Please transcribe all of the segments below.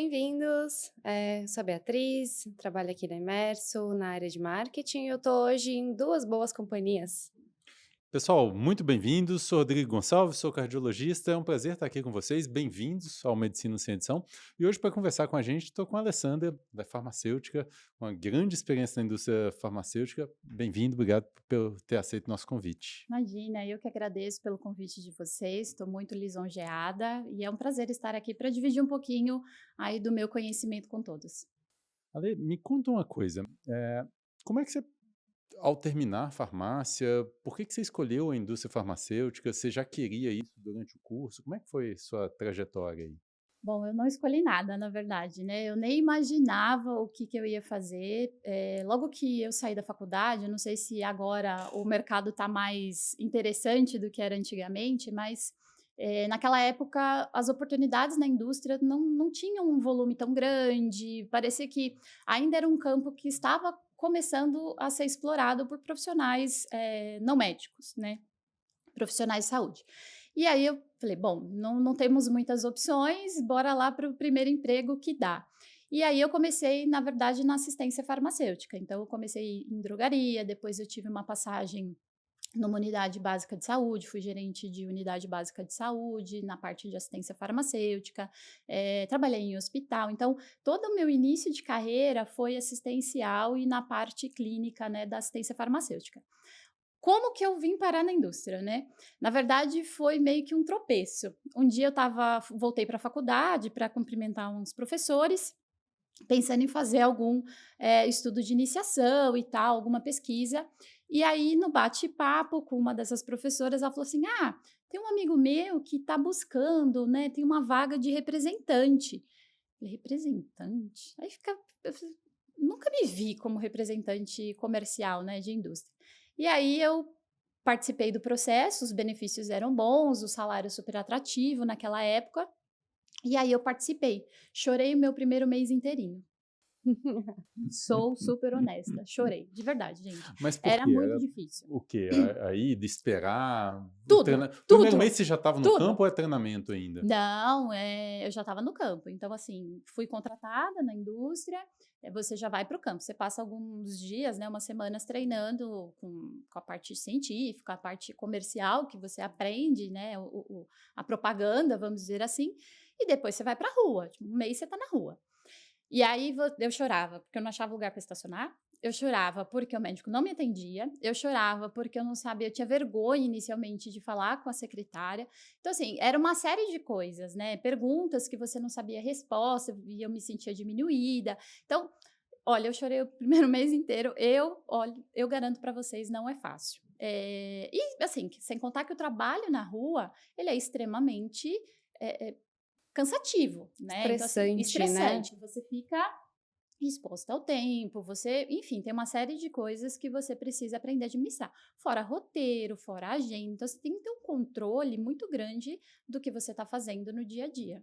Bem-vindos! Sou a Beatriz, trabalho aqui na Imerso, na área de marketing, e eu tô hoje em duas boas companhias. Pessoal, muito bem-vindos. Sou Rodrigo Gonçalves, sou cardiologista. É um prazer estar aqui com vocês. Bem-vindos ao Medicina Sem Edição. E hoje, para conversar com a gente, estou com a Alessandra, da farmacêutica, uma grande experiência na indústria farmacêutica. Bem-vindo, obrigado por ter aceito o nosso convite. Imagina, eu que agradeço pelo convite de vocês, estou muito lisonjeada e é um prazer estar aqui para dividir um pouquinho aí do meu conhecimento com todos. Ale, me conta uma coisa. Como é que você, ao terminar a farmácia, por que você escolheu a indústria farmacêutica? Você já queria isso durante o curso? Como é que foi sua trajetória aí? Bom, eu não escolhi nada, na verdade, né? Eu nem imaginava o que eu ia fazer. Logo que eu saí da faculdade, eu não sei se agora o mercado está mais interessante do que era antigamente, mas naquela época as oportunidades na indústria não tinham um volume tão grande. Parecia que ainda era um campo que estava começando a ser explorado por profissionais não médicos, né? Profissionais de saúde. E aí eu falei: "Bom, não temos muitas opções, bora lá para o primeiro emprego que dá". E aí eu comecei, na verdade, na assistência farmacêutica. Então eu comecei em drogaria, depois eu tive uma passagem numa unidade básica de saúde, fui gerente de unidade básica de saúde, na parte de assistência farmacêutica, trabalhei em hospital. Então todo o meu início de carreira foi assistencial e na parte clínica, né, da assistência farmacêutica. Como que eu vim parar na indústria, né? Na verdade, foi meio que um tropeço. Um dia voltei para a faculdade para cumprimentar uns professores, pensando em fazer algum estudo de iniciação e tal, alguma pesquisa. E aí, no bate-papo com uma dessas professoras, ela falou assim: "Ah, tem um amigo meu que está buscando, né? Tem uma vaga de representante". Eu falei: representante? Aí fica. Nunca me vi como representante comercial, né, de indústria. E aí eu participei do processo, os benefícios eram bons, o salário super atrativo naquela época, e aí eu participei. Chorei o meu primeiro mês inteirinho. Sou super honesta, chorei, de verdade, gente. Mas por Era quê? muito Era difícil. o quê? A ida, esperar, o Tudo, treina primeiro mês tudo, você já estava no tudo. campo ou é treinamento ainda? Não, eu já estava no campo. Então, assim, fui contratada na indústria, você já vai para o campo. Você passa alguns dias, né, umas semanas treinando com a parte científica, a parte comercial, que você aprende, né, a propaganda, vamos dizer assim, e depois você vai para a rua. Tipo, um mês você está na rua. E aí eu chorava, porque eu não achava lugar para estacionar. Eu chorava porque o médico não me atendia. Eu chorava porque eu não sabia, eu tinha vergonha inicialmente de falar com a secretária. Então, assim, era uma série de coisas, né? Perguntas que você não sabia a resposta e eu me sentia diminuída. Então, olha, eu chorei o primeiro mês inteiro. Olha, eu garanto para vocês, não é fácil. E, assim, sem contar que o trabalho na rua, ele é extremamente eh, cansativo, né, então assim, Estressante, né? estressante, você fica exposta ao tempo, você enfim, tem uma série de coisas que você precisa aprender a administrar, fora roteiro, fora agenda, então você tem que ter um controle muito grande do que você está fazendo no dia a dia.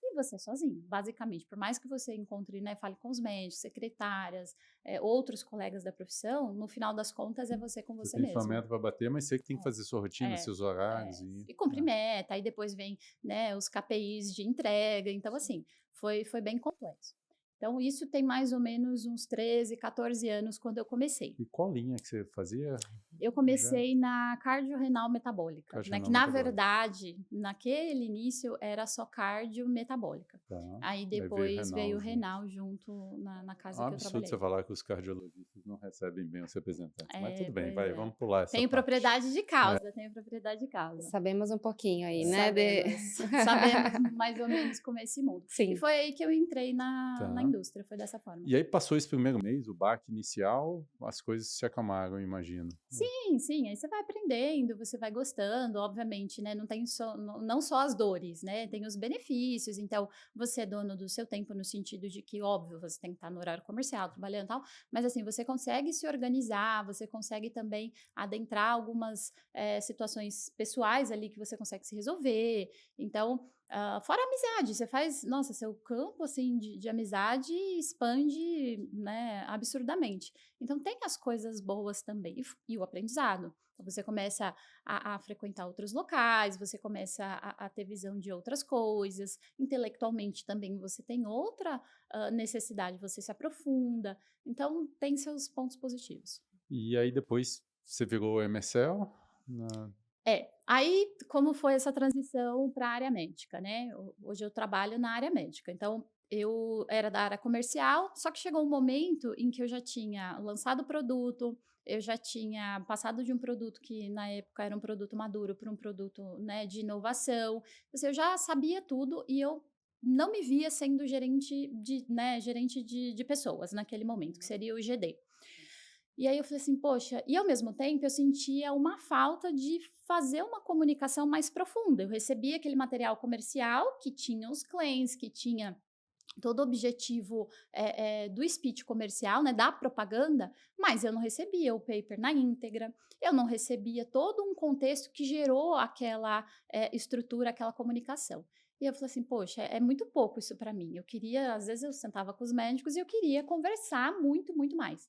E você sozinho, basicamente, por mais que você encontre, né, fale com os médicos, secretárias, outros colegas da profissão, no final das contas é você com Você você tem sua mesmo. meta para bater, mas você que tem que fazer sua rotina, É, seus horários é. e E cumpre meta, aí depois vem, né, os KPIs de entrega, então assim, foi bem complexo. Então isso tem mais ou menos uns 13, 14 anos quando eu comecei. e qual linha que você fazia? Eu Já comecei na cardiorrenal metabólica, né, que cardiovascular na metabólico, verdade, naquele início era só cardio metabólica. tá. Aí Aí veio depois veio renal o junto. renal junto na É um casa que eu absurdo você trabalhei. falar que os cardiologistas não recebem bem os representantes, mas tudo bem, Pois vai, é. vamos pular essa Tenho parte. propriedade de causa, tenho propriedade de causa. Sabemos um pouquinho aí, né? Sabemos mais ou menos como é esse mundo. E Sim. foi aí que eu entrei na Tá. indústria, foi dessa forma. E aí passou esse primeiro mês, o baque inicial, as coisas se acalmaram, eu imagino. Sim, sim, aí você vai aprendendo, você vai gostando, obviamente, né, não tem só não só as dores, né, tem os benefícios, então, você é dono do seu tempo no sentido de que, óbvio, você tem que estar no horário comercial, trabalhando e tal, mas assim, você consegue se organizar, você consegue também adentrar algumas, situações pessoais ali que você consegue se resolver, então, Fora a amizade, você faz, nossa, seu campo assim de amizade expande, né, absurdamente. Então tem as coisas boas também e o aprendizado. Então você começa a frequentar outros locais, você começa a ter visão de outras coisas, intelectualmente também você tem outra necessidade, você se aprofunda. Então tem seus pontos positivos. E aí depois você virou MSL? Na Aí como foi essa transição para a área médica, né, hoje eu trabalho na área médica, então eu era da área comercial, só que chegou um momento em que eu já tinha lançado o produto, eu já tinha passado de um produto que na época era um produto maduro para um produto, né, de inovação, assim, eu já sabia tudo e eu não me via sendo gerente de pessoas naquele momento, que seria o GD. E aí eu falei assim: "Poxa", e ao mesmo tempo eu sentia uma falta de fazer uma comunicação mais profunda. Eu recebia aquele material comercial que tinha os claims, que tinha todo o objetivo, do speech comercial, né, da propaganda, mas eu não recebia o paper na íntegra, eu não recebia todo um contexto que gerou aquela, estrutura, aquela comunicação. E eu falei assim: "Poxa, é muito pouco isso para mim". Eu queria, às vezes eu sentava com os médicos e eu queria conversar muito, muito mais.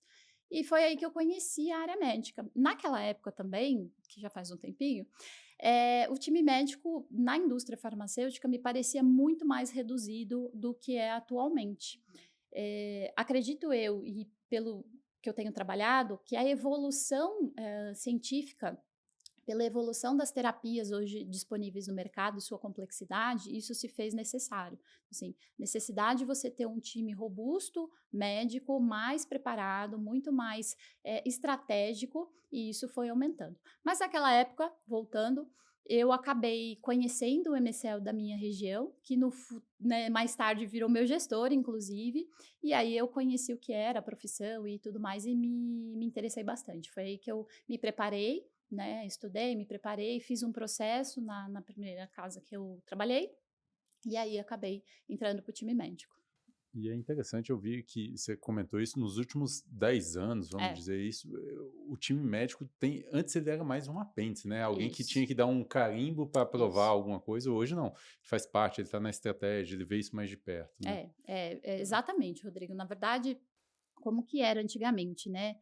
E foi aí que eu conheci a área médica. Naquela época também, que já faz um tempinho, o time médico na indústria farmacêutica me parecia muito mais reduzido do que é atualmente. Acredito eu, e pelo que eu tenho trabalhado, que a evolução científica pela evolução das terapias hoje disponíveis no mercado e sua complexidade, isso se fez necessário. Assim, necessidade de você ter um time robusto, médico, mais preparado, muito mais estratégico, e isso foi aumentando. Mas naquela época, voltando, eu acabei conhecendo o MSL da minha região, que né, mais tarde virou meu gestor, inclusive, e aí eu conheci o que era a profissão e tudo mais, e me interessei bastante. Foi aí que eu me preparei, né, estudei, me preparei, fiz um processo na primeira casa que eu trabalhei, e aí acabei entrando para o time médico. E é interessante ouvir que você comentou isso nos últimos 10 anos, vamos É, dizer isso, o time médico tem antes ele era mais um apêndice, né, alguém que tinha isso, que dar um carimbo para aprovar isso. alguma coisa, hoje não, faz parte, ele está na estratégia, ele vê isso mais de perto, né. Exatamente, Rodrigo. Na verdade, como que era antigamente, né?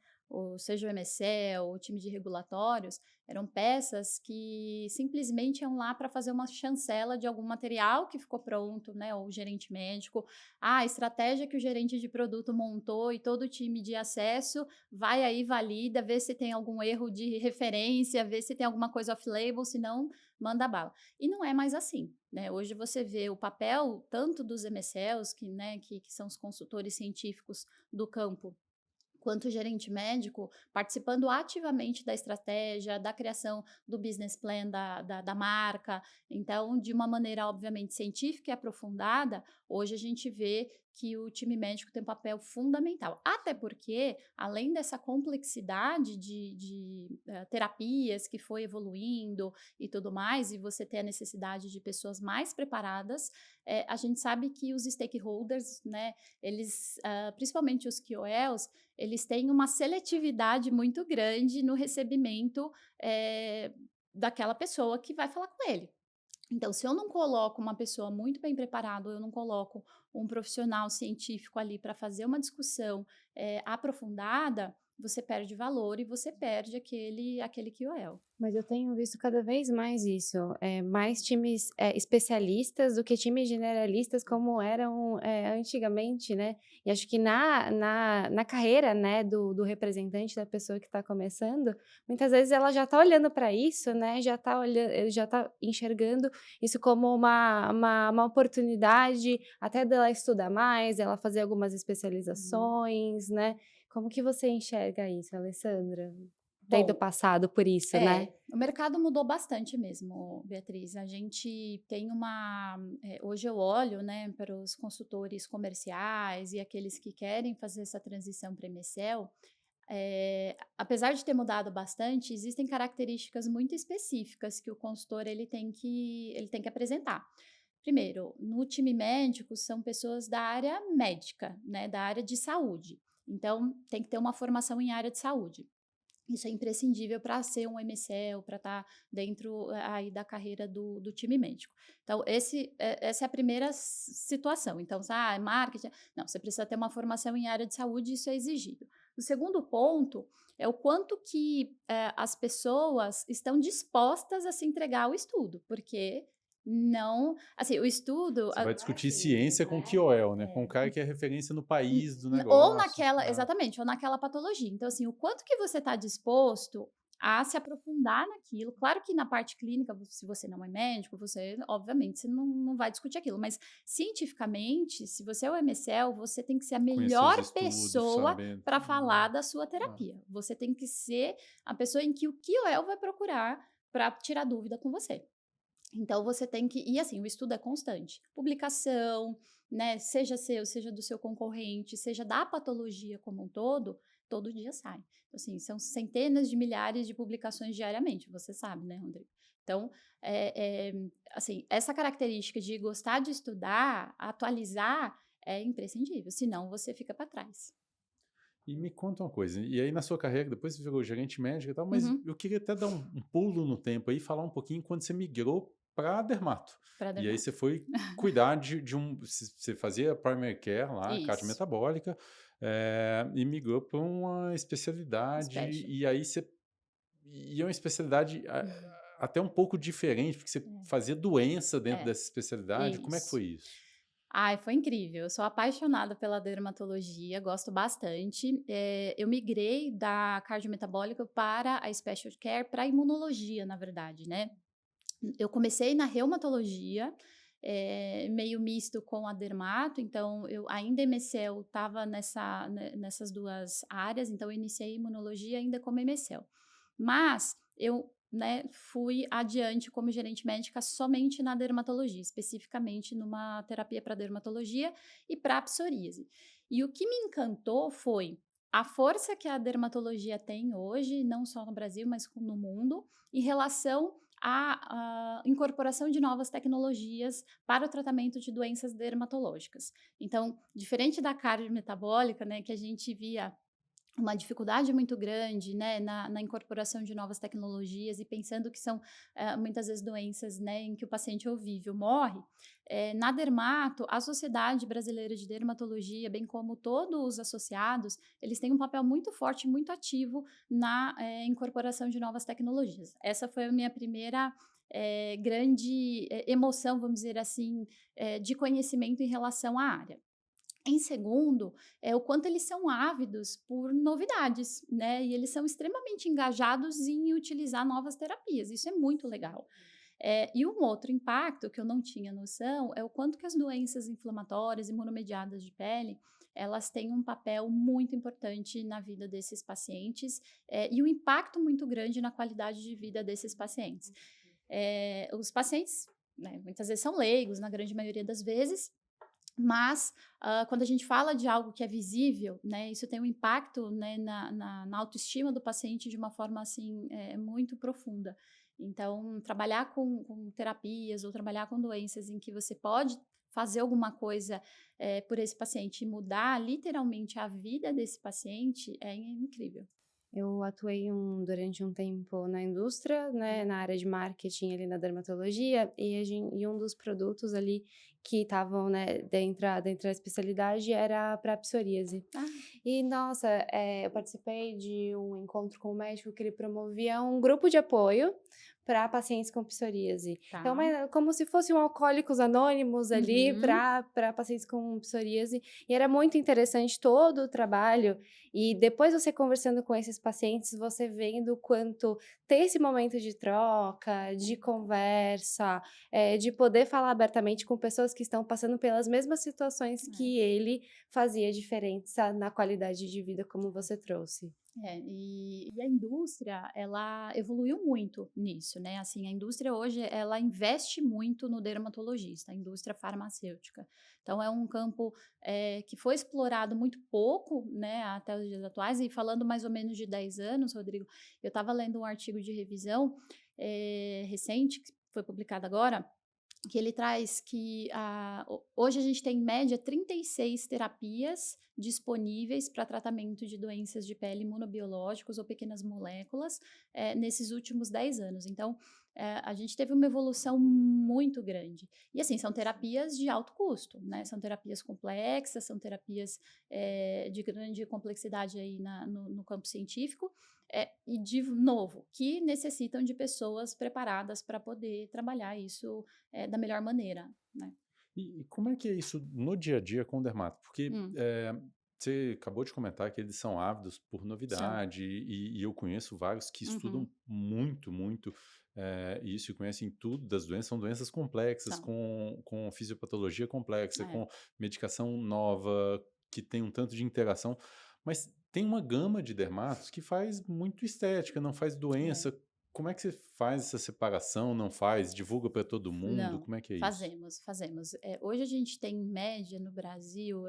Seja o MSL, o time de regulatórios, eram peças que simplesmente iam lá para fazer uma chancela de algum material que ficou pronto, né? Ou o gerente médico. A estratégia que o gerente de produto montou e todo o time de acesso vai aí, valida, vê se tem algum erro de referência, vê se tem alguma coisa off-label, se não, manda bala. E não é mais assim. Né? Hoje você vê o papel tanto dos MSLs, que são os consultores científicos do campo, quanto o gerente médico, participando ativamente da estratégia, da criação do business plan da marca. Então, de uma maneira, obviamente, científica e aprofundada, hoje a gente vê que o time médico tem um papel fundamental. Até porque, além dessa complexidade de terapias que foi evoluindo e tudo mais, e você ter a necessidade de pessoas mais preparadas, a gente sabe que os stakeholders, né, eles, principalmente os KOLs, eles têm uma seletividade muito grande no recebimento, daquela pessoa que vai falar com ele. Então, se eu não coloco uma pessoa muito bem preparada, ou eu não coloco um profissional científico ali para fazer uma discussão, aprofundada, você perde valor e você perde aquele QOL. Mas eu tenho visto cada vez mais isso, mais times, especialistas do que times generalistas como eram, antigamente, né. E acho que na carreira, né, do representante, da pessoa que está começando, muitas vezes ela já está olhando para isso, né, já está enxergando isso como uma oportunidade até dela estudar mais, ela fazer algumas Uhum. especializações, né. Como que você enxerga isso, Alessandra? Tendo Bom, passado por isso, né? o mercado mudou bastante mesmo, Beatriz. A gente tem hoje eu olho, né, para os consultores comerciais e aqueles que querem fazer essa transição para MSL, apesar de ter mudado bastante, existem características muito específicas que o consultor ele tem que apresentar. Primeiro, no time médico são pessoas da área médica, né, da área de saúde. Então, tem que ter uma formação em área de saúde. Isso é imprescindível para ser um MSL, para estar dentro aí da carreira do time médico. Então, essa é a primeira situação. Então, é marketing. Não, você precisa ter uma formação em área de saúde, isso é exigido. O segundo ponto é o quanto que as pessoas estão dispostas a se entregar ao estudo, porque não, assim, o estudo, Você vai discutir ciência com o KOL, né? Com o cara que é referência no país do ou negócio. naquela, exatamente, ou naquela patologia. Então, assim, o quanto que você está disposto a se aprofundar naquilo. Claro que na parte clínica, se você não é médico, você, obviamente, você não vai discutir aquilo. Mas, cientificamente, se você é o MSL, você tem que ser a Conhecer os melhor estudos, pessoa sabendo. para falar da sua Ah, terapia. Você tem que ser a pessoa em que o KOL vai procurar para tirar dúvida com você. Então você tem que, e assim, o estudo é constante. Publicação, né, seja seu, seja do seu concorrente, seja da patologia como um todo dia sai. Então, assim, são centenas de milhares de publicações diariamente, você sabe, né, Rodrigo? Então, assim, essa característica de gostar de estudar, atualizar, é imprescindível, senão você fica para trás. e me conta uma coisa, e aí na sua carreira, depois você virou gerente médico e tal, mas Uhum, eu queria até dar um pulo no tempo aí, falar um pouquinho quando você migrou para dermato. para E aí dermato. você foi cuidar de um. Você fazia primary care lá, Isso, cardiometabólica, e migrou para uma especialidade, special. e aí você. E é uma especialidade até um pouco diferente, porque você fazia doença dentro É, dessa especialidade. Como é que isso. foi isso? Ai, foi incrível. Eu sou apaixonada pela dermatologia, gosto bastante. Eu migrei da cardiometabólica para a specialty care, para a imunologia, na verdade, né? Eu comecei na reumatologia, meio misto com a dermato, então eu ainda MSL estava nessas duas áreas, então eu iniciei imunologia ainda como MSL. Mas eu, né, fui adiante como gerente médica somente na dermatologia, especificamente numa terapia para dermatologia e para psoríase. E o que me encantou foi a força que a dermatologia tem hoje, não só no Brasil, mas no mundo, em relação à incorporação de novas tecnologias para o tratamento de doenças dermatológicas. Então, diferente da cardiometabólica, né, que a gente via uma dificuldade muito grande, né, na incorporação de novas tecnologias e pensando que são muitas vezes doenças, né, em que o paciente ou vive ou morre. Na dermato, a Sociedade Brasileira de Dermatologia, bem como todos os associados, eles têm um papel muito forte, muito ativo na incorporação de novas tecnologias. Essa foi a minha primeira grande emoção, vamos dizer assim, de conhecimento em relação à área. Em segundo, é o quanto eles são ávidos por novidades, né? E eles são extremamente engajados em utilizar novas terapias. Isso é muito legal. E um outro impacto que eu não tinha noção é o quanto que as doenças inflamatórias, imunomediadas de pele, elas têm um papel muito importante na vida desses pacientes, e um impacto muito grande na qualidade de vida desses pacientes. Os pacientes, né, muitas vezes são leigos, na grande maioria das vezes, mas, quando a gente fala de algo que é visível, né, isso tem um impacto, né, na autoestima do paciente de uma forma, assim, muito profunda. Então, trabalhar com terapias ou trabalhar com doenças em que você pode fazer alguma coisa, por esse paciente e mudar literalmente a vida desse paciente é incrível. Eu atuei durante um tempo na indústria, né, na área de marketing ali na dermatologia, e um dos produtos ali que estavam, né, dentro da especialidade era para psoríase. Ah, E nossa, eu participei de um encontro com o médico que ele promovia um grupo de apoio para pacientes com psoríase. Então, tá. como se fosse um Alcoólicos Anônimos ali Uhum. para pacientes com psoríase, e era muito interessante todo o trabalho. E depois você conversando com esses pacientes, você vendo o quanto ter esse momento de troca, de conversa, de poder falar abertamente com pessoas que estão passando pelas mesmas situações É. que ele fazia diferença na qualidade de vida, como você trouxe. E a indústria, ela evoluiu muito nisso, né? Assim, a indústria hoje, ela investe muito no dermatologista, a indústria farmacêutica. Então, é um campo que foi explorado muito pouco, né, até os dias atuais. E falando mais ou menos de 10 anos, Rodrigo, eu estava lendo um artigo de revisão recente, que foi publicado agora, que ele traz que hoje a gente tem em média 36 terapias disponíveis para tratamento de doenças de pele imunobiológicos ou pequenas moléculas nesses últimos 10 anos. Então, a gente teve uma evolução muito grande. E assim, são terapias de alto custo, né? São terapias complexas, são terapias de grande complexidade aí no campo científico. E de novo, que necessitam de pessoas preparadas para poder trabalhar isso da melhor maneira, né? E como é que é isso no dia a dia com o dermato? Porque Hum, você acabou de comentar que eles são ávidos por são. novidade, e eu conheço vários que estudam Uhum, muito, muito isso e conhecem tudo das doenças. São doenças complexas, são. com fisiopatologia complexa, É, com medicação nova, que tem um tanto de interação, mas tem uma gama de dermatos que faz muito estética, não faz é. doença. Como é que você faz essa separação? Não faz? Divulga para todo mundo? Não, Como é que é isso? fazemos. Hoje a gente tem em média no Brasil,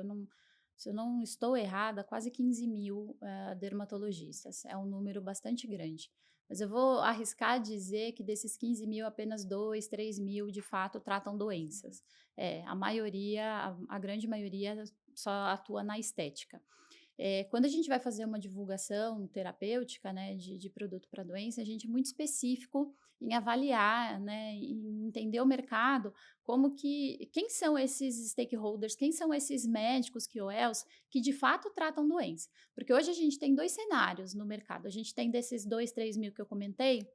se eu não estou errada, quase 15 mil dermatologistas. É um número bastante grande. Mas eu vou arriscar dizer que desses 15 mil, apenas 2, 3 mil de fato tratam doenças. A maioria, a grande maioria só atua na estética. Quando a gente vai fazer uma divulgação terapêutica, né, de produto para doença, a gente é muito específico em avaliar, né, em entender o mercado, quem são esses stakeholders, quem são esses médicos, KOLs, que de fato tratam doença. Porque hoje a gente tem dois cenários no mercado. A gente tem desses 2, 3 mil que eu comentei,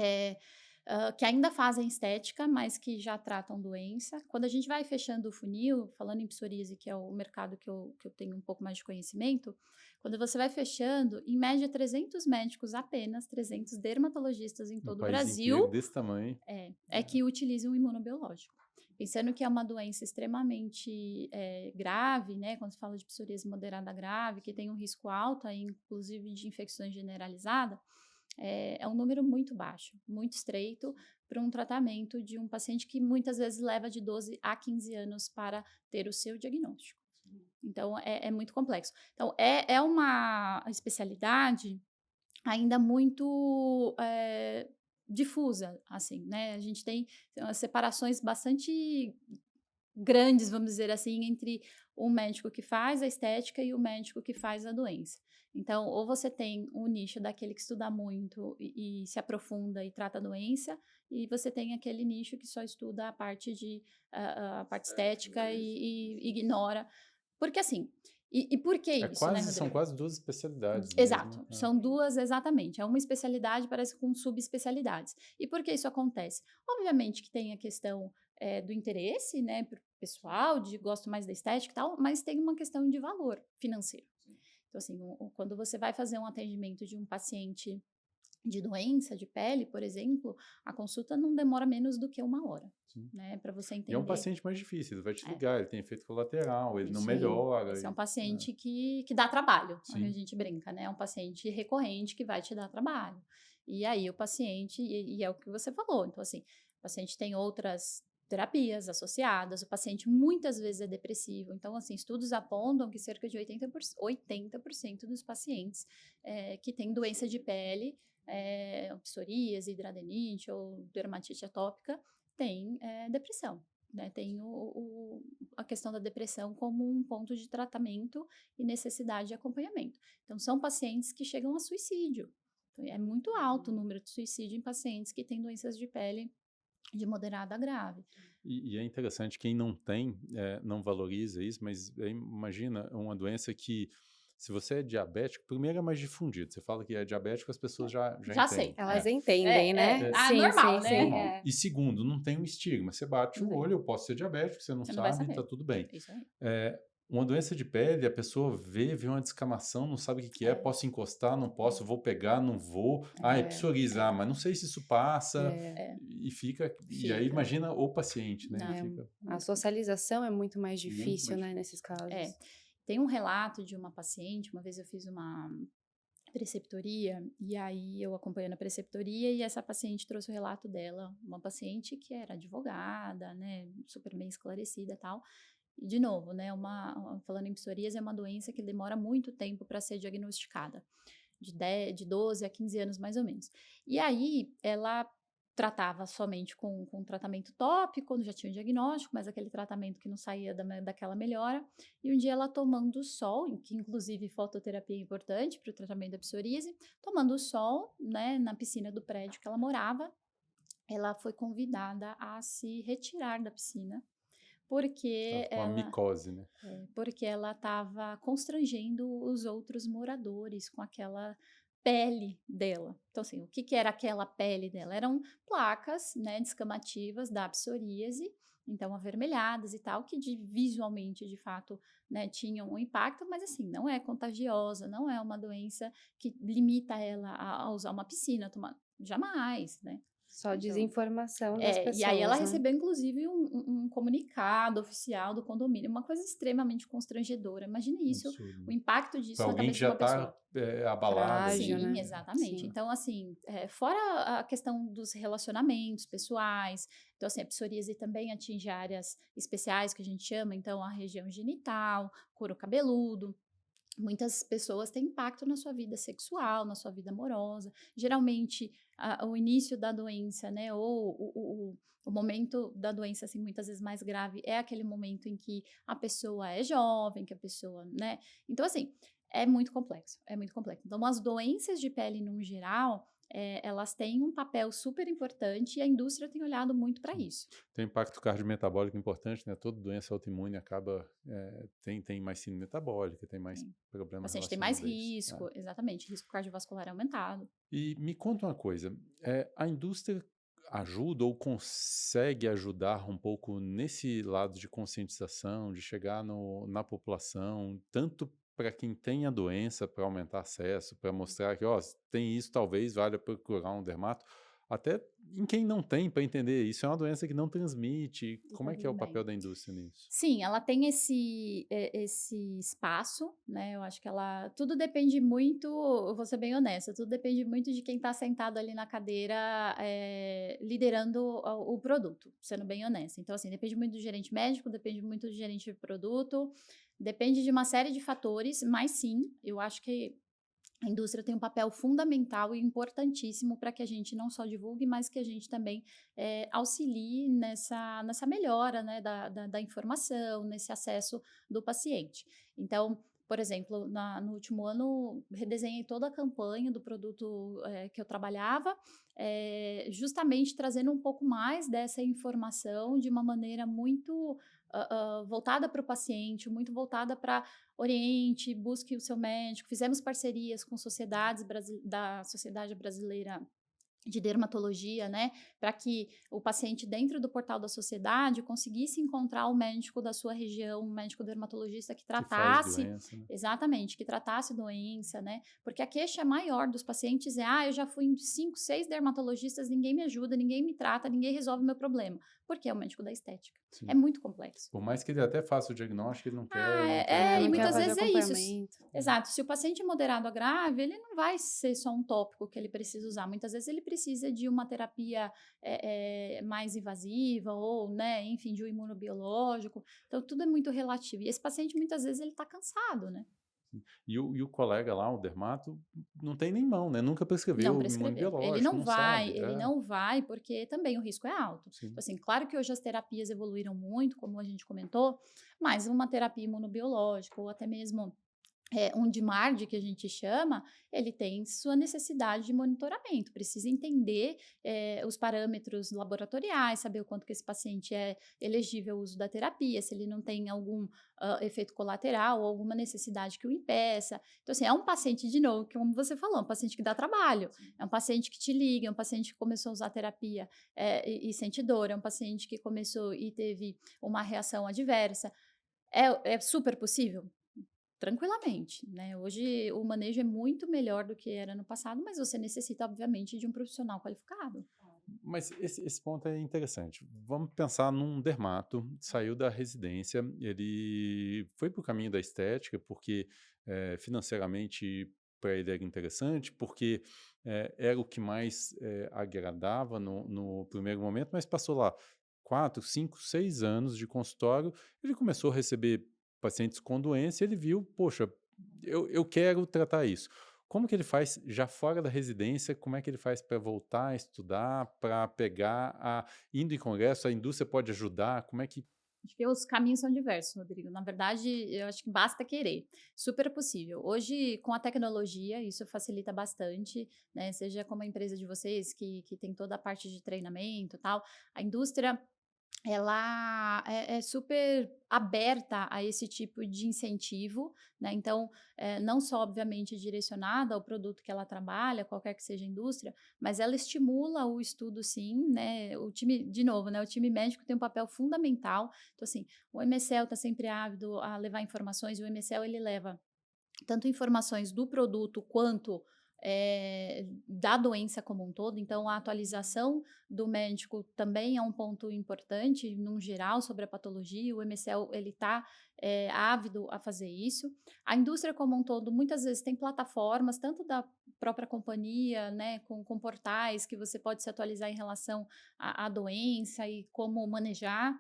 eh, que ainda fazem estética, mas que já tratam doença. Quando a gente vai fechando o funil, falando em psoríase, que é o mercado que eu tenho um pouco mais de conhecimento, quando você vai fechando, em média 300 médicos apenas, 300 dermatologistas em Um todo o país inteiro Brasil, desse tamanho. que utilizam o imunobiológico. Pensando que é uma doença extremamente grave, né? Quando se fala de psoríase moderada grave, que tem um risco alto, aí, inclusive de infecções generalizada, é um número muito baixo, muito estreito para um tratamento de um paciente que muitas vezes leva de 12 a 15 anos para ter o seu diagnóstico. Então, é muito complexo. Então, é uma especialidade ainda muito difusa, assim, né? A gente tem separações bastante grandes, vamos dizer assim, entre o médico que faz a estética e o médico que faz a doença. Então, ou você tem o nicho daquele que estuda muito e se aprofunda e trata a doença, e você tem aquele nicho que só estuda a parte a parte estética e ignora. Porque assim, e por que isso, né, São Rodrigo? quase duas especialidades mesmo. Exato, são duas exatamente, é uma especialidade parece com subespecialidades. E por que isso acontece? Obviamente que tem a questão, do interesse, né, para pessoal, de gosto mais da estética e tal, mas tem uma questão de valor financeiro. Então assim, quando você vai fazer um atendimento de um paciente de doença de pele, por exemplo, a consulta não demora menos do que 1 hora, Sim. né, para você E é um entender. paciente mais difícil, ele vai te É. ligar, ele tem efeito colateral, ele não Isso. Sim. melhora. Esse é um paciente que dá trabalho, a Sim. gente brinca, né? É um paciente recorrente que vai te dar trabalho. E aí o paciente, e é o que você falou, então assim, o paciente tem outras terapias associadas, o paciente muitas vezes é depressivo, então assim, estudos apontam que cerca de 80% dos pacientes que têm doença de pele, psoríase, hidradeniite ou dermatite atópica, têm depressão. Né, tem a questão da depressão como um ponto de tratamento e necessidade de acompanhamento. Então, são pacientes que chegam a suicídio. Então, é muito alto o número de suicídio em pacientes que têm doenças de pele de moderada a grave. E é interessante, quem não tem, não valoriza isso, mas imagina uma doença que, se você é diabético, primeiro é mais difundido. Você fala que é diabético, as pessoas já Já entendem. aceita, Elas é. entendem, né? Sim, Normal, sim, né? sim. Normal. E segundo, não tem um estigma. Você bate o Não tem. olho, eu posso ser diabético, você não Você não vai sabe, tá saber. tudo bem. Isso aí. Eh, uma doença de pele, a pessoa vê uma descamação, não sabe o que que é, É, posso encostar, não posso, vou pegar, não vou. Ah, é É, psoríase, mas não sei se isso passa, é, é, e fica. E aí fica. imagina o paciente, né? Não. é. Fica A socialização é muito mais muito difícil, mais né, difícil. nesses casos. Tem um relato de uma paciente, uma vez eu fiz uma preceptoria, e aí eu acompanhando a preceptoria, e essa paciente trouxe o relato dela, uma paciente que era advogada, né, super bem esclarecida e tal. E de novo, né, falando em psoríase, é uma doença que demora muito tempo para ser diagnosticada, de 12 a 15 anos mais ou menos. E aí ela tratava somente com tratamento tópico, quando já tinha o diagnóstico, mas aquele tratamento que não saía daquela melhora. E um dia ela tomando sol, que inclusive fototerapia é importante para o tratamento da psoríase, tomando sol, né, na piscina do prédio que ela morava, ela foi convidada a se retirar da piscina, Estava porque com a micose, né? porque ela estava constrangendo os outros moradores com aquela pele dela. Então, assim, o que que era aquela pele dela? Eram placas, né, descamativas da psoríase, então avermelhadas e tal, que visualmente, de fato, né, tinham um impacto, mas assim, não é contagiosa, não é uma doença que limita ela a usar uma piscina, tomar, jamais, né? Só Então, desinformação das e aí ela pessoas, né? recebeu inclusive um comunicado oficial do condomínio, uma coisa extremamente constrangedora. Imagine isso, Absurdo, o né? impacto Para disso na alguém que cabeça de já uma pessoa. está abalado ali, Frágil, né? Sim, né? exatamente. Sim. Então, assim, fora a questão dos relacionamentos pessoais, então, assim, a psoríase também atinge áreas especiais que a gente chama, então, a região genital, couro cabeludo. Muitas pessoas têm impacto na sua vida sexual, na sua vida amorosa. Geralmente, o início da doença, né, ou o momento da doença, assim, muitas vezes mais grave, é aquele momento em que a pessoa é jovem, que a pessoa, né? Então, assim, é muito complexo, é muito complexo. Então, as doenças de pele, no geral, elas têm um papel super importante e a indústria tem olhado muito para Sim. isso. Tem um impacto cardiometabólico importante, né? Toda doença autoimune acaba, tem mais síndrome metabólica, tem mais Tem. O problemas paciente tem mais relacionados a isso. risco, exatamente, risco cardiovascular aumentado. E me conta uma coisa, a indústria ajuda ou consegue ajudar um pouco nesse lado de conscientização, de chegar na população, tanto para quem tem a doença, para aumentar acesso, para mostrar que, ó, se tem isso, talvez valha procurar um dermato, até em quem não tem, para entender, isso é uma doença que não transmite, E como tá é que é tudo o papel bem. da indústria nisso? Sim, ela tem esse espaço, né, eu acho que ela tudo depende muito, eu vou ser bem honesta, tudo depende muito de quem está sentado ali na cadeira, liderando o produto, sendo bem honesta. Então, assim, depende muito do gerente médico, depende muito do gerente de produto, depende de uma série de fatores, mas sim, eu acho que a indústria tem um papel fundamental e importantíssimo para que a gente não só divulgue, mas que a gente também auxilie nessa melhora, né, da informação, nesse acesso do paciente. Então, por exemplo, no último ano, redesenhei toda a campanha do produto que eu trabalhava, justamente trazendo um pouco mais dessa informação de uma maneira muito voltada para o paciente, muito voltada para oriente, busque o seu médico. Fizemos parcerias com sociedades da Sociedade Brasileira de Dermatologia, né, para que o paciente dentro do portal da sociedade conseguisse encontrar o médico da sua região, um médico dermatologista que Que faz tratasse, doença, né? exatamente, que tratasse doença, né, porque a queixa maior dos pacientes é, eu já fui em 5, 6 dermatologistas, ninguém me ajuda, ninguém me trata, ninguém resolve o meu problema, porque é o médico da estética. É Sim. muito complexo. Por mais que ele até faça o diagnóstico, ele não quer É, E não quer muitas fazer vezes é isso. acompanhamento. Exato. Se o paciente é moderado a grave, ele não vai ser só um tópico que ele precisa usar. Muitas vezes ele precisa de uma terapia mais invasiva ou, né, enfim, de um imunobiológico. Então, tudo é muito relativo. E esse paciente, muitas vezes, ele está cansado, né? E o colega lá, o dermato, não tem nem mão, né? Nunca Não prescreveu prescreveu. imunobiológico, não sabe. Ele não vai porque também o risco é alto. Então, Sim. assim, claro que hoje as terapias evoluíram muito, como a gente comentou, mas uma terapia imunobiológica ou até mesmo um DMARD, que a gente chama, ele tem sua necessidade de monitoramento, precisa entender os parâmetros laboratoriais, saber o quanto que esse paciente é elegível ao uso da terapia, se ele não tem algum efeito colateral ou alguma necessidade que o impeça. Então, assim, é um paciente, de novo, que, como você falou, é um paciente que dá trabalho, é um paciente que te liga, é um paciente que começou a usar terapia e sente dor, é um paciente que começou e teve uma reação adversa. É super possível? Tranquilamente, né? Hoje o manejo é muito melhor do que era no passado, mas você necessita, obviamente, de um profissional qualificado. Mas esse ponto é interessante. Vamos pensar num dermato, saiu da residência, ele foi para o caminho da estética, porque financeiramente para ele era interessante, porque era o que mais agradava no primeiro momento, mas passou lá 4, 5, 6 anos de consultório, ele começou a receber pacientes com doença e ele viu, poxa, eu quero tratar isso. Como que ele faz já fora da residência? Como é que ele faz para voltar a estudar, para pegar indo em congresso, a indústria pode ajudar? Como é que Acho que os caminhos são diversos, Rodrigo. Na verdade, eu acho que basta querer. Super possível. Hoje, com a tecnologia, isso facilita bastante, né? Seja como a empresa de vocês, que tem toda a parte de treinamento e tal, a indústria ela é super aberta a esse tipo de incentivo, né, então, não só obviamente direcionada ao produto que ela trabalha, qualquer que seja a indústria, mas ela estimula o estudo sim, né, o time de novo, né, o time médico tem um papel fundamental, então assim, o MSL está sempre ávido a levar informações, e o MSL ele leva tanto informações do produto quanto da doença como um todo. Então, a atualização do médico também é um ponto importante, num geral, sobre a patologia. O MSL ele está ávido a fazer isso. A indústria como um todo, muitas vezes, tem plataformas, tanto da própria companhia, né, com portais que você pode se atualizar em relação à doença e como manejar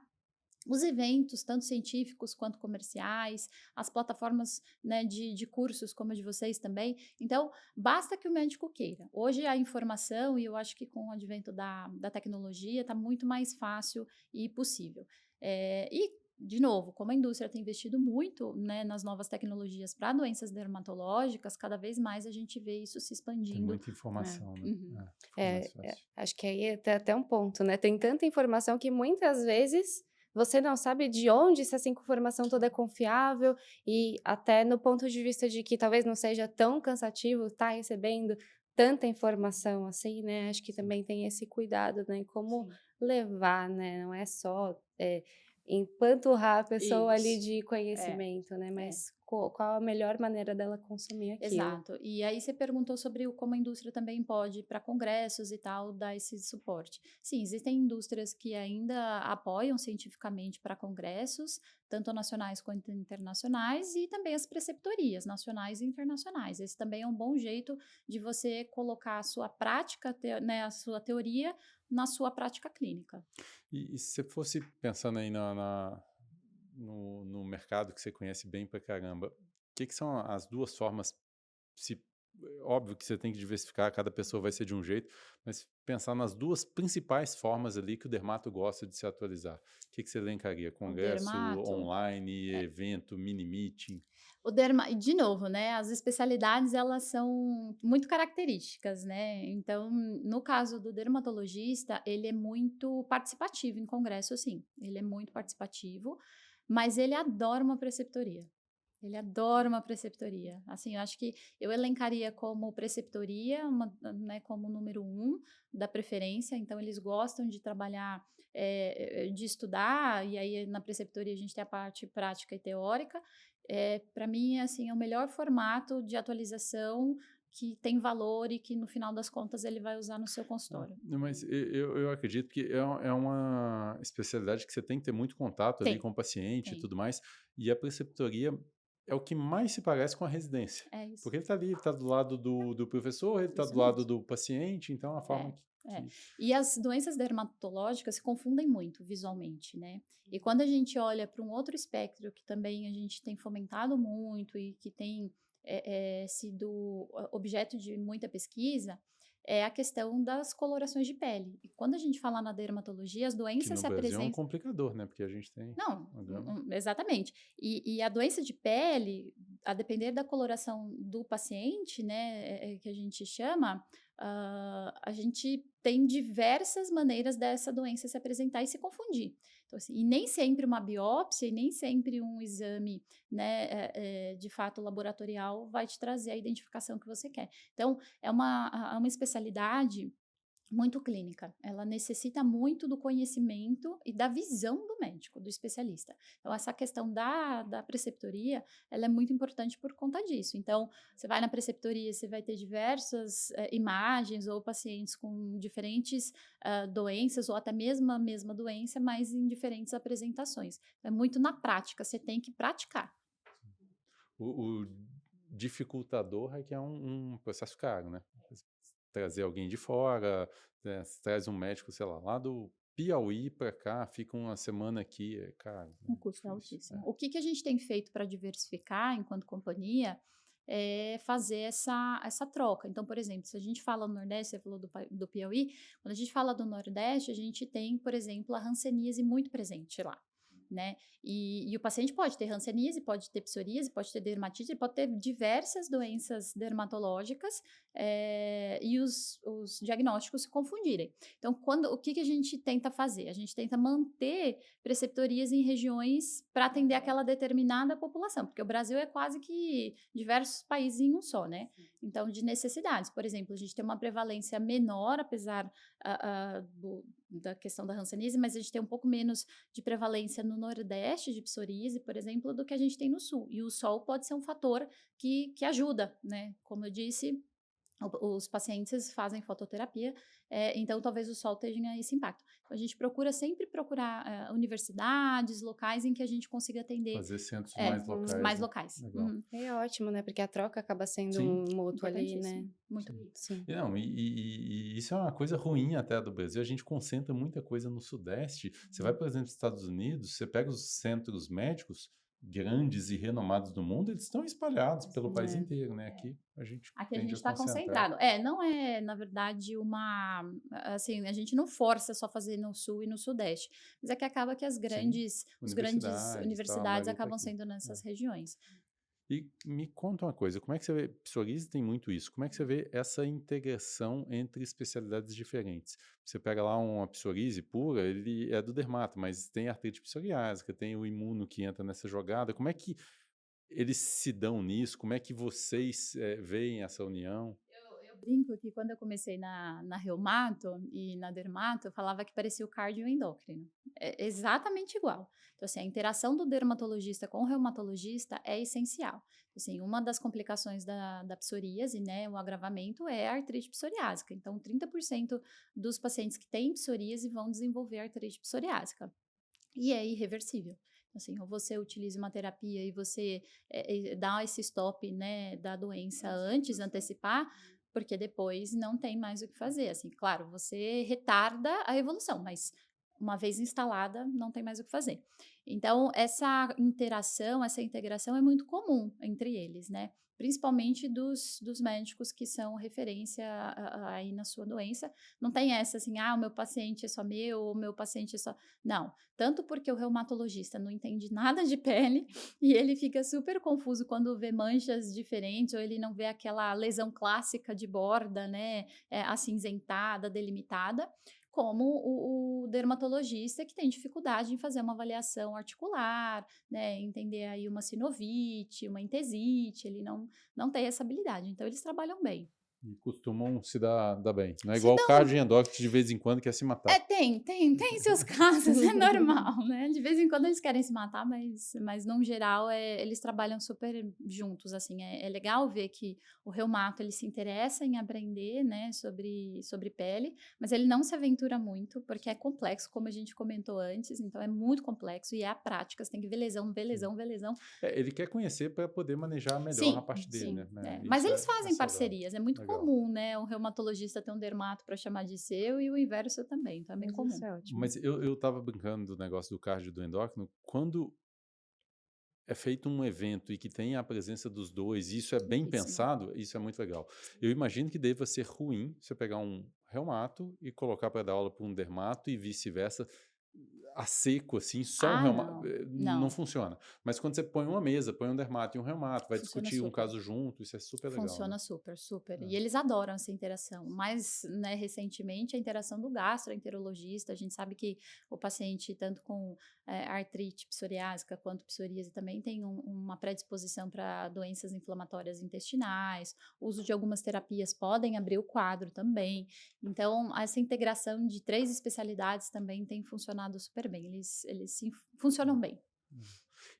os eventos, tanto científicos quanto comerciais, as plataformas, né, de cursos como a de vocês também. Então, basta que o médico queira. Hoje a informação, e eu acho que com o advento da tecnologia, está muito mais fácil e possível. De novo, como a indústria tem investido muito, né, nas novas tecnologias para doenças dermatológicas, cada vez mais a gente vê isso se tem expandindo. muita É. informação, né? Uhum. Fica mais fácil. Acho que aí tem até um ponto, né? Tem tanta informação que muitas vezes você não sabe de onde se essa informação toda é confiável e até no ponto de vista de que talvez não seja tão cansativo estar recebendo tanta informação assim, né? Acho que Sim. também tem esse cuidado, né? Como Sim. levar, né? Não é só empanturrar a pessoa ali Isso. de É, conhecimento, né? é. Mas qual a melhor maneira dela consumir aquilo. Exato. E aí você perguntou sobre como a indústria também pode, para congressos e tal, dar esse suporte. Sim, existem indústrias que ainda apoiam cientificamente para congressos, tanto nacionais quanto internacionais, e também as preceptorias nacionais e internacionais. Esse também é um bom jeito de você colocar a sua prática, né, a sua teoria na sua prática clínica. E se você fosse pensando aí no mercado que você conhece bem pra caramba, o que que são as duas formas, se óbvio que você tem que diversificar, cada pessoa vai ser de um jeito, mas pensar nas duas principais formas ali que o dermato gosta de se atualizar. O que que você elencaria? O Congresso, dermato. online, evento, mini meeting? E de novo, né, as especialidades elas são muito características, né? Então, no caso do dermatologista, ele é muito participativo em congresso, sim. Ele é muito participativo, mas ele adora uma preceptoria. Ele adora uma preceptoria. Assim, eu acho que eu elencaria como preceptoria, né, como número um da preferência. Então, eles gostam de trabalhar, de estudar, e aí na preceptoria a gente tem a parte prática e teórica. Para mim, assim, é o melhor formato de atualização que tem valor e que no final das contas ele vai usar no seu consultório. Não, mas eu acredito que é uma especialidade que você tem que ter muito contato ali Tem, com o paciente e tem. tudo mais, e a preceptoria é o que mais se parece com a residência. É isso. Porque ele está ali, ele está do lado do professor, ele está Isso do lado mesmo. do paciente, então é a forma É, que, é. que- E as doenças dermatológicas se confundem muito visualmente, né? E quando a gente olha para um outro espectro que também a gente tem fomentado muito e que tem sido objeto de muita pesquisa, é a questão das colorações de pele. E quando a gente fala na dermatologia, as que doenças no se Brasil é um apresentam. complicador, né? Porque a gente tem Não, uma gama. exatamente. E a doença de pele, a depender da coloração do paciente, né, que a gente chama, a gente tem diversas maneiras dessa doença se apresentar e se confundir. Então, assim, e nem sempre uma biópsia e nem sempre um exame, né, de fato laboratorial vai te trazer a identificação que você quer. Então, é uma especialidade muito clínica. Ela necessita muito do conhecimento e da visão do médico, do especialista. Então, essa questão da preceptoria, ela é muito importante por conta disso. Então, você vai na preceptoria, você vai ter diversas imagens ou pacientes com diferentes doenças ou até mesmo a mesma doença, mas em diferentes apresentações. É muito na prática, você tem que praticar. O dificultador é que é um processo caro, né? Trazer alguém de fora, né, você traz um médico, sei lá do Piauí para cá, fica uma semana aqui, é caro, O né? custo é Difícil. altíssimo. O que a gente tem feito para diversificar enquanto companhia? fazer essa troca. Então, por exemplo, se a gente fala no Nordeste, você falou do Piauí, quando a gente fala do Nordeste, a gente tem, por exemplo, a hanseníase muito presente lá. Né? E o paciente pode ter hanseníase, pode ter psoríase, pode ter dermatite, pode ter diversas doenças dermatológicas e os diagnósticos se confundirem. Então, o que a gente tenta fazer? A gente tenta manter preceptorias em regiões para atender aquela determinada população, porque o Brasil é quase que diversos países em um só, né? Então, de necessidades. Por exemplo, a gente tem uma prevalência menor, apesar da questão da hanseníase, mas a gente tem um pouco menos de prevalência no Nordeste de psoríase, por exemplo, do que a gente tem no Sul. E o sol pode ser um fator que ajuda, né? Como eu disse, os pacientes fazem fototerapia, então talvez o sol tenha esse impacto. Então, a gente procura sempre procurar universidades, locais em que a gente consiga atender Fazer centros mais locais, mais né? locais. Legal. É ótimo, né? Porque a troca acaba sendo Sim. mútuo ali, né? Importantíssimo. Muito. Sim. E não, e isso é uma coisa ruim até do Brasil. A gente concentra muita coisa no Sudeste. Você vai, por exemplo, nos Estados Unidos, você pega os centros médicos grandes e renomados do mundo, eles estão espalhados pelo país inteiro, né? Aqui a gente Aqui a tende gente a está concentrar. concentrado. Não é, na verdade, assim, a gente não força só fazer no Sul e no Sudeste, mas é que acaba que os Sim, grandes universidades, tal, a universidades maioria está acabam aqui. sendo nessas regiões. E me conta uma coisa, como é que você vê, psoríase tem muito isso, como é que você vê essa integração entre especialidades diferentes? Você pega lá uma psoríase pura, ele é do dermato, mas tem artrite psoriásica, tem o imuno que entra nessa jogada, como é que eles se dão nisso? Como é que vocês veem essa união? Eu brinco que quando eu comecei na reumato e na dermato, eu falava que parecia o cardioendócrino. É exatamente igual. Então, assim, a interação do dermatologista com o reumatologista é essencial. Então, assim, uma das complicações da psoríase, né, o agravamento é a artrite psoriásica. Então, 30% dos pacientes que têm psoríase vão desenvolver artrite psoriásica. E é irreversível. Assim, ou você utiliza uma terapia e você dá esse stop, né, da doença antes, antecipar, porque depois não tem mais o que fazer. Assim, claro, você retarda a evolução, mas uma vez instalada, não tem mais o que fazer. Então, essa interação, essa integração é muito comum entre eles, né? Principalmente dos médicos que são referência aí na sua doença. Não tem essa assim, o meu paciente é só meu, o meu paciente é só. Não, tanto porque o reumatologista não entende nada de pele e ele fica super confuso quando vê manchas diferentes ou ele não vê aquela lesão clássica de borda, né, acinzentada, delimitada, como o dermatologista que tem dificuldade em fazer uma avaliação articular, né, entender aí uma sinovite, uma entesite, ele não tem essa habilidade. Então, eles trabalham bem. E costumam se dar bem. Não é Se igual o cardioendócrino que de vez em quando quer se matar. tem seus casos, é normal, né? De vez em quando eles querem se matar, mas no geral eles trabalham super juntos, assim. É legal ver que o reumato ele se interessa em aprender, né, sobre pele, mas ele não se aventura muito, porque é complexo, como a gente comentou antes, então é muito complexo e é a prática, você tem que ver lesão, ver Sim. lesão, ver lesão. Ele quer conhecer para poder manejar melhor a Sim, parte dele, sim. né? Mas Isso eles é fazem saudável. parcerias, é muito Legal. comum, né? Um reumatologista ter um dermato para chamar de seu e o inverso também, então é bem Mas comum. isso é ótimo. Mas eu tava brincando do negócio do cardio e do endócrino, quando é feito um evento e que tem a presença dos dois, e isso é bem Isso. pensado, isso é muito legal. Eu imagino que deva ser ruim você pegar um reumato e colocar para dar aula para um dermato e vice-versa, a seco assim, só um reumato, Não, não não. funciona. Mas quando você põe uma mesa, põe um dermato e um reumato, vai Funciona discutir um super. caso junto, isso é super legal, né? Funciona super, super. É. E eles adoram essa interação. Mas, né, recentemente, a interação do gastroenterologista, a gente sabe que o paciente, tanto com artrite psoriásica quanto psoríase, também tem uma predisposição para doenças inflamatórias intestinais. O uso de algumas terapias podem abrir o quadro também. Então, essa integração de 3 especialidades também tem funcionado super bem. Eles funcionam bem.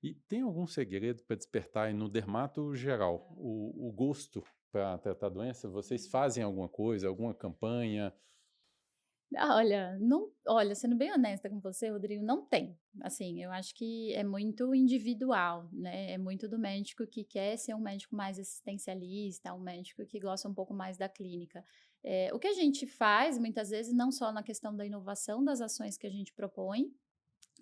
E tem algum segredo para despertar aí no dermato geral o gosto para tratar a doença? Vocês fazem alguma coisa, alguma campanha? Olha, sendo bem honesta com você, Rodrigo, não tem. Assim, eu acho que é muito individual, né? É muito do médico que quer ser um médico mais assistencialista, um médico que gosta um pouco mais da clínica. O que a gente faz, muitas vezes, não só na questão da inovação das ações que a gente propõe,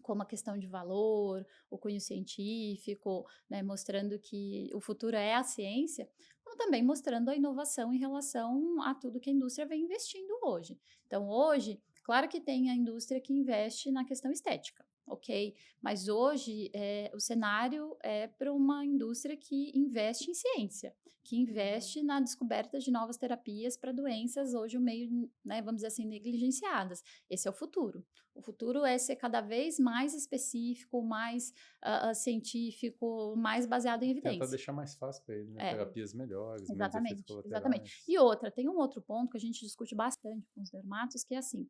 como a questão de valor, o cunho científico, né, mostrando que o futuro é a ciência, como também mostrando a inovação em relação a tudo que a indústria vem investindo hoje. Então, hoje, claro que tem a indústria que investe na questão estética, ok? Mas hoje o cenário é para uma indústria que investe em ciência, que investe na descoberta de novas terapias para doenças hoje meio, né, vamos dizer assim, negligenciadas. Esse é o futuro. O futuro é ser cada vez mais específico, mais científico, mais baseado em Tentar evidência. deixar mais fácil para ele, né? É, Terapias melhores, menos efeitos exatamente, exatamente. colaterais. E outra, tem um outro ponto que a gente discute bastante com os dermatos, que é assim,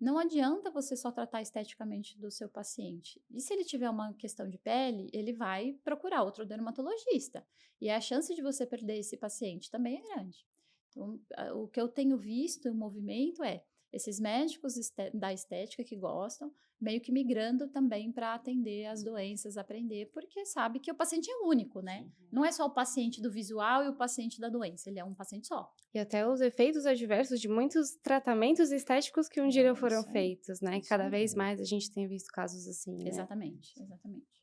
não adianta você só tratar esteticamente do seu paciente. E se ele tiver uma questão de pele, ele vai procurar outro dermatologista. E a chance de você perder esse paciente também é grande. Então, o que eu tenho visto em movimento é esses médicos da estética que gostam, meio que migrando também para atender as doenças, aprender, porque sabe que o paciente é único, né? Não é só o paciente do visual e o paciente da doença, ele é um paciente só. E até os efeitos adversos de muitos tratamentos estéticos que um dia foram isso aí, feitos, né? isso Cada aí. vez mais a gente tem visto casos assim, né? Exatamente, exatamente.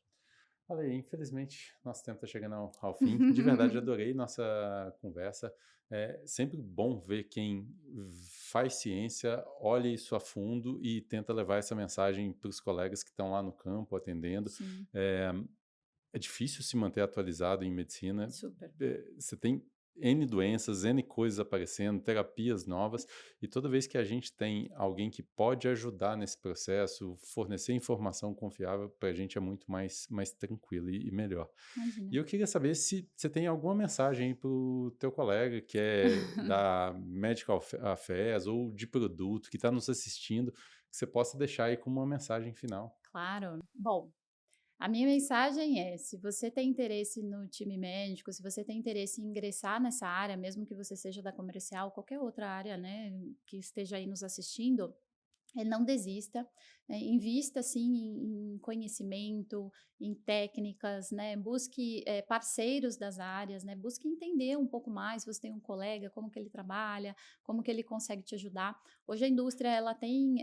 Olha aí, infelizmente, nosso tempo está chegando ao fim. De verdade, adorei nossa conversa. É sempre bom ver quem faz ciência, olha isso a fundo e tenta levar essa mensagem para os colegas que estão lá no campo atendendo. Sim, É difícil se manter atualizado em medicina. super. Você tem N doenças, N coisas aparecendo, terapias novas, e toda vez que a gente tem alguém que pode ajudar nesse processo, fornecer informação confiável, para a gente é muito mais tranquilo e melhor. Imagina. E eu queria saber se você tem alguma mensagem para o teu colega que é da Medical Affairs ou de produto, que está nos assistindo, que você possa deixar aí como uma mensagem final. Claro. Bom, a minha mensagem é, se você tem interesse no time médico, se você tem interesse em ingressar nessa área, mesmo que você seja da comercial, qualquer outra área, né, que esteja aí nos assistindo, não desista, né, invista sim em conhecimento, em técnicas, né, busque parceiros das áreas, né, busque entender um pouco mais, se você tem um colega, como que ele trabalha, como que ele consegue te ajudar. Hoje a indústria ela tem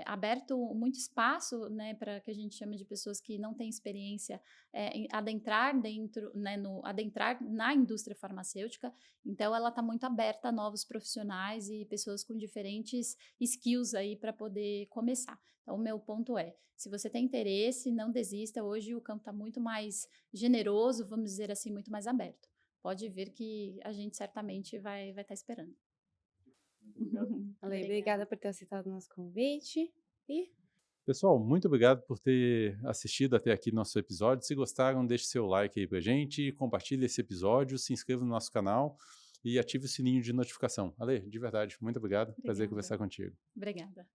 aberto muito espaço, né, para que a gente chama de pessoas que não têm experiência em adentrar dentro, né, adentrar na indústria farmacêutica. Então ela está muito aberta a novos profissionais e pessoas com diferentes skills aí para poder começar. Então, o meu ponto é, se você tem interesse, não desista. Hoje o campo está muito mais generoso, vamos dizer assim, muito mais aberto. Pode vir que a gente certamente vai estar esperando. Ale, obrigada por ter aceitado o nosso convite. E Pessoal, muito obrigado por ter assistido até aqui nosso episódio. Se gostaram, deixe seu like aí pra gente, compartilhe esse episódio, se inscreva no nosso canal e ative o sininho de notificação. Ale, de verdade, muito obrigado. Prazer Obrigada. conversar contigo. Obrigada.